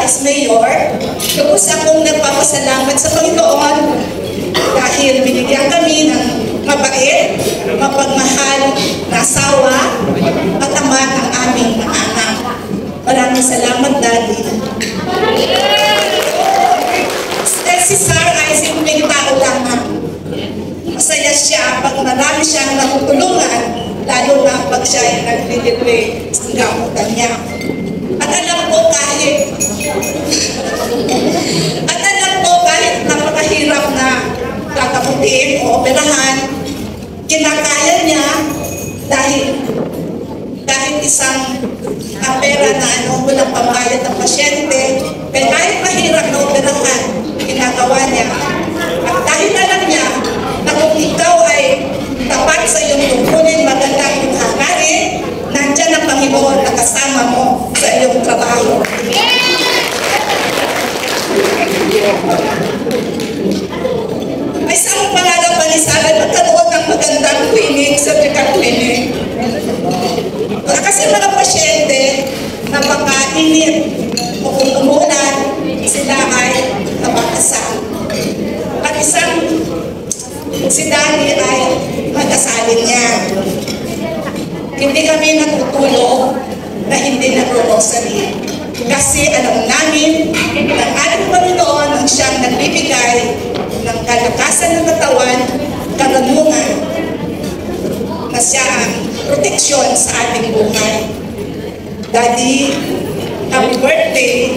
Vice Mayor, lubos akong nagpapasalamat sa Panginoon dahil binigyan kami ng mabait, mapagmahal na asawa at ama ng aming mga anak. Maraming salamat, Daddy. Si Sar ay simpleng tao lamang. Masaya siya pag marami siyang natutulungan, lalo na pag siya ay naglilibre sa gamutan niya. At alam ko kahit napakahirap na gagamutin o operahan, kinakaya niya dahil isang pera na walang pambayad ng pasyente, kaya kahit mahirap na operahan, ginagawa niya. At dahil alam niya na kung ikaw ay tapat sa iyong tungkulin, magandang yung hangarin, nandyan ang Panginoon na kasama mo sa iyong trabaho. May isang pangarap pa ni Sarah, magkaroon ng magandang clinic, surgical clinic. Kasi mga pasyente, napakainit o kung umulan, sila ay napakasal. At si Danny ay magkasalin niya. Hindi kami natutulog na hindi nag-rosary. Kasi alam namin ng ating Panginoon ang siyang nagbibigay ng kalakasan ng katawan, karunungan, na siya ang proteksyon sa ating buhay. Daddy, happy birthday!